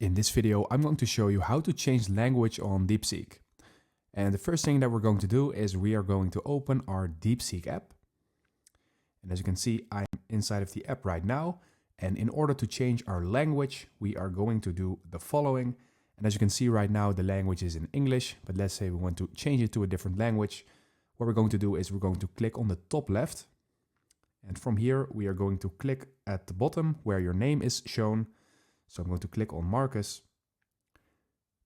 In this video, I'm going to show you how to change language on DeepSeek. And the first thing that we're going to do is we are going to open our DeepSeek app. And as you can see, I'm inside of the app right now. And in order to change our language, we are going to do the following. And as you can see right now, the language is in English, but let's say we want to change it to a different language. What we're going to do is we're going to click on the top left. And from here, we are going to click at the bottom where your name is shown. So I'm going to click on Marcus.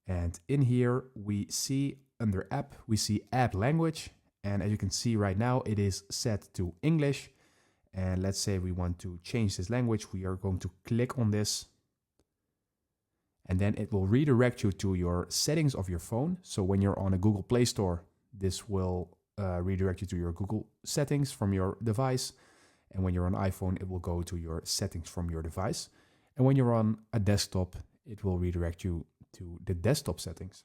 And in here, we see under app, we see add language. And as you can see right now, it is set to English. And let's say we want to change this language. We are going to click on this. And then it will redirect you to your settings of your phone. So when you're on a Google Play Store, this will redirect you to your Google settings from your device. And when you're on iPhone, it will go to your settings from your device. And when you're on a desktop, it will redirect you to the desktop settings.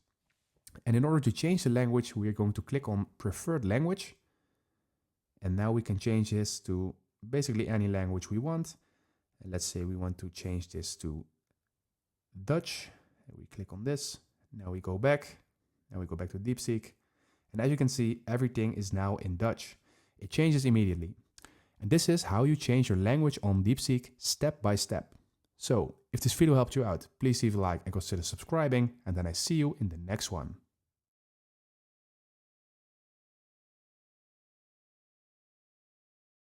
And in order to change the language, we are going to click on preferred language. And now we can change this to basically any language we want. And let's say we want to change this to Dutch. And we click on this. Now we go back. Now we go back to DeepSeek. And as you can see, everything is now in Dutch. It changes immediately. And this is how you change your language on DeepSeek step by step. So, if this video helped you out, please leave a like and consider subscribing, and then I see you in the next one.